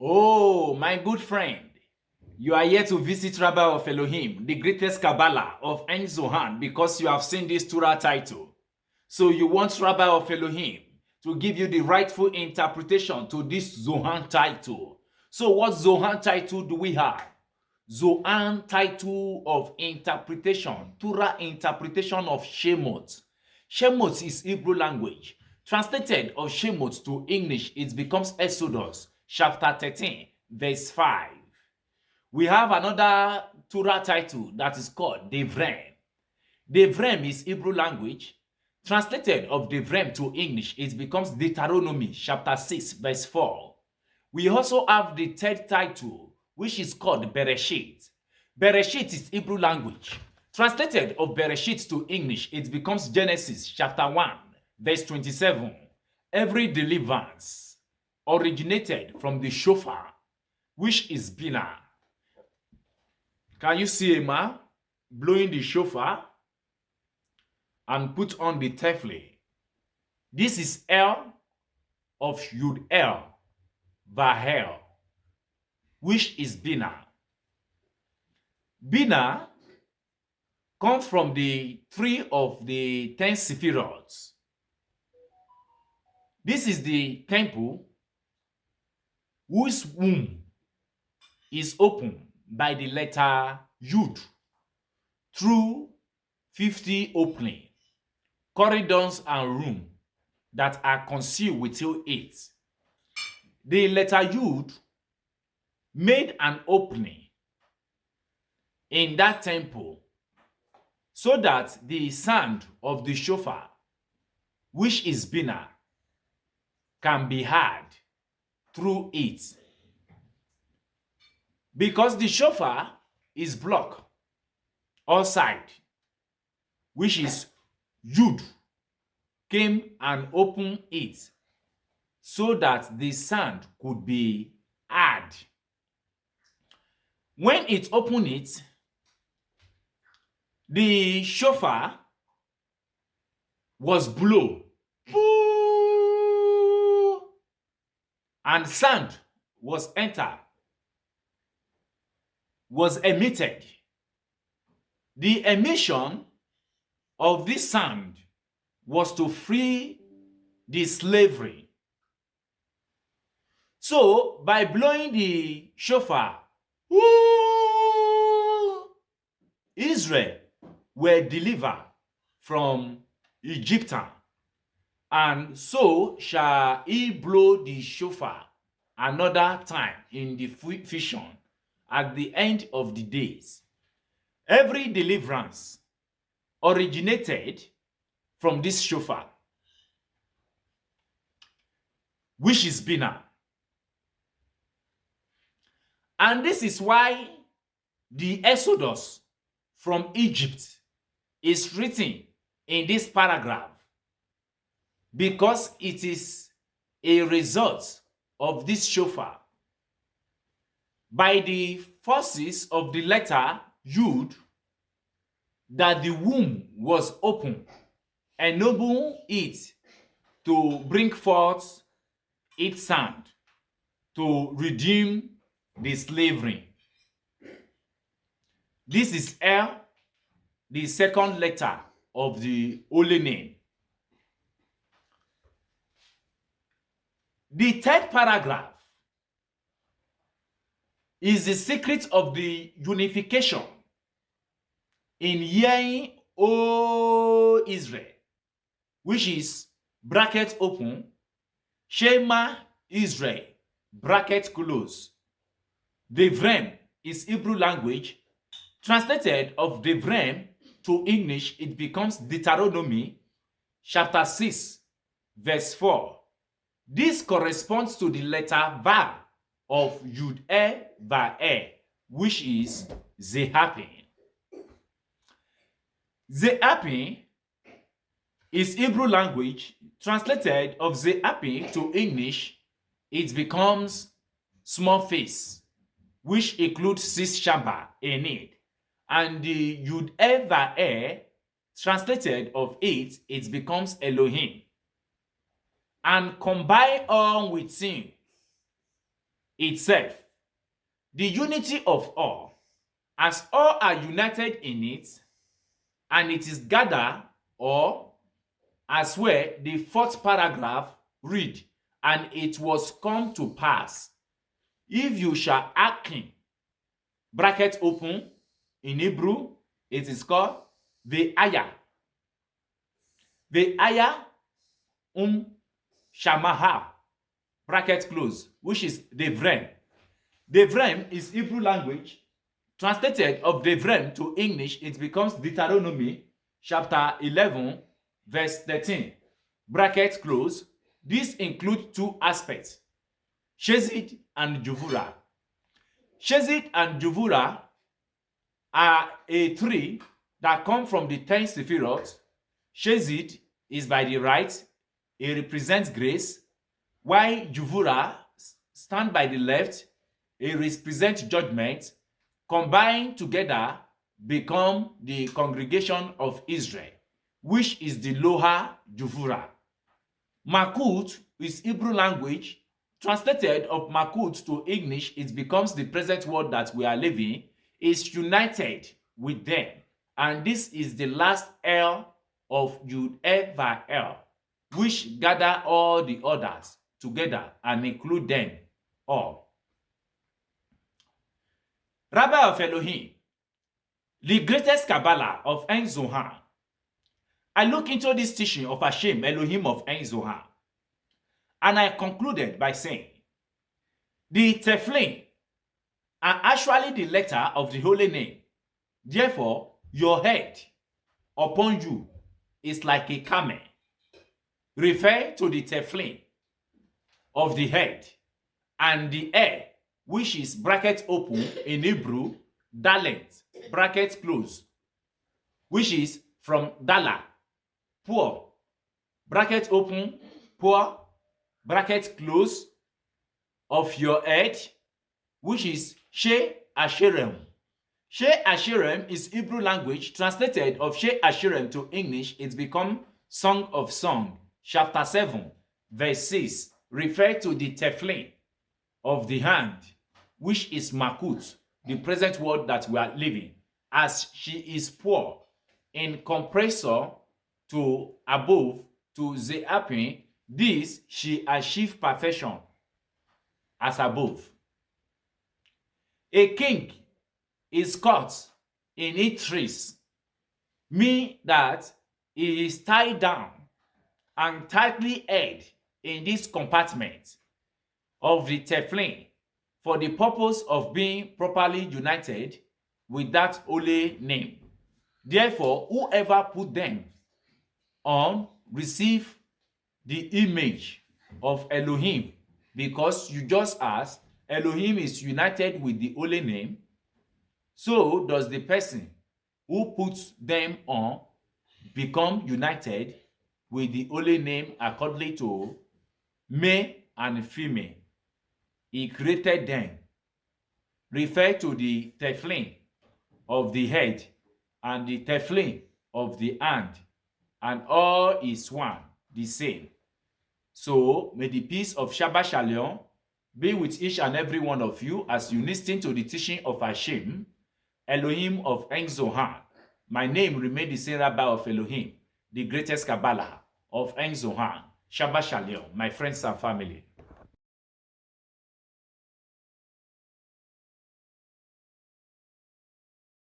Oh, my good friend, you are here to visit Rabbi of Elohim, the greatest Kabbalah of Ein Zohan, because you have seen this Torah title. So you want Rabbi of Elohim to give you the rightful interpretation to this Zohan title. So what Zohan title do we have? Zohan title of interpretation, Torah interpretation of Shemot. Shemot is Hebrew language. Translated of Shemot to English, it becomes Exodus chapter 13, verse 5. We have another Torah title that is called Devarim. Devarim is Hebrew language. Translated of Devarim to English, it becomes Deuteronomy chapter 6, verse 4. We also have the third title, which is called Beresheet. Beresheet is Hebrew language. Translated of Beresheet to English, it becomes Genesis chapter 1, verse 27. Every deliverance originated from the shofar, which is Bina. Can you see a man blowing the shofar and put on the tefle? This is El of Yud El Vahel, which is Bina. Bina comes from the three of the 10 Sephiroth. This is the temple whose womb is opened by the letter Yud through 50 opening, corridors and rooms that are concealed within it. The letter Yud made an opening in that temple so that the sound of the shofar, which is Bina, can be heard through it. Because the shofar is blocked outside, which is Yud, came and opened it so that the sound could be heard. When it opened it, the shofar was blown, and sound was emitted. The emission of this sound was to free the slavery. So, by blowing the shofar, Israel were delivered from Egypt, and so shall he blow the shofar another time in the vision at the end of the days. Every deliverance originated from this shofar, which is Bina. And this is why the Exodus from Egypt is written in this paragraph, because it is a result of this shofar. By the forces of the letter Yud, that the womb was open, enabling it to bring forth its sound to redeem the slavery. This is El, the second letter of the holy name. The third paragraph is the secret of the unification in hearing, O Israel, which is bracket open, Shema Israel, bracket close. Devarim is Hebrew language. Translated of Devarim to English, it becomes Deuteronomy chapter 6, verse 4. This corresponds to the letter Va of Yud E Va E, which is Zehapin. Zehapin is Hebrew language. Translated of Zehapin to English, it becomes small face, which includes 6 chambers in it. And the Yud E Va E, translated of it, it becomes Elohim. And combined on with him, itself, the unity of all, as all are united in it, and it is gathered, or as well the fourth paragraph read, and it was come to pass, if you shall hearken, bracket open, in Hebrew, it is called ve'aya. Ve'aya shamaha, bracket close, which is Devarim. Devarim is Hebrew language. Translated of Devarim to English, it becomes Deuteronomy chapter 11, verse 13, bracket close. This includes two aspects, Shezid and Juvura. Shezid and Juvura are a tree that come from the 10 Sephirot. Shezid is by the right, it represents grace, while Juvura stand by the left, it represents judgment. Combined together become the congregation of Israel, which is the Loha Juvura. Makut is Hebrew language. Translated of Makut to English, it becomes the present world that we are living, is united with them. And this is the last L of Yud Vav, which gather all the others together and include them all. Rabbi of Elohim, the greatest Kabbalah of Ein Zohar. I look into this teaching of Hashem, Elohim of Ein Zohar, and I concluded by saying, the Tefillin are actually the letter of the holy name. Therefore, your head upon you is like a camel. Refer to the Tefillin of the head, and the air, which is bracket open in Hebrew, dalent, bracket close, which is from dala, poor, bracket open, poor, bracket close, of your head, which is She Asherem. She Asherem is Hebrew language. Translated of She Asherem to English, it's become Song of Song, chapter 7, verse 6, refer to the Tefillin of the hand, which is Makut, the present world that we are living, as she is poor in compressor to above to Zeapin, this she achieved perfection as above. A king is caught in a trace, meaning that he is tied down and tightly held in this compartment of the Tefillin for the purpose of being properly united with that holy name. Therefore, whoever put them on receive the image of Elohim, because you just as Elohim is united with the holy name, so does the person who puts them on become united with the holy name according to male and female. He created them. Refer to the Tefillin of the head and the Tefillin of the hand, and all is one, the same. So may the peace of Shabbat Shalom be with each and every one of you as you listen to the teaching of Hashem, Elohim of Ein Zohar. My name remains the same, Rabbi of Elohim, the greatest Kabbalah of Ein Zohar. Shabbat Shalom, my friends and family.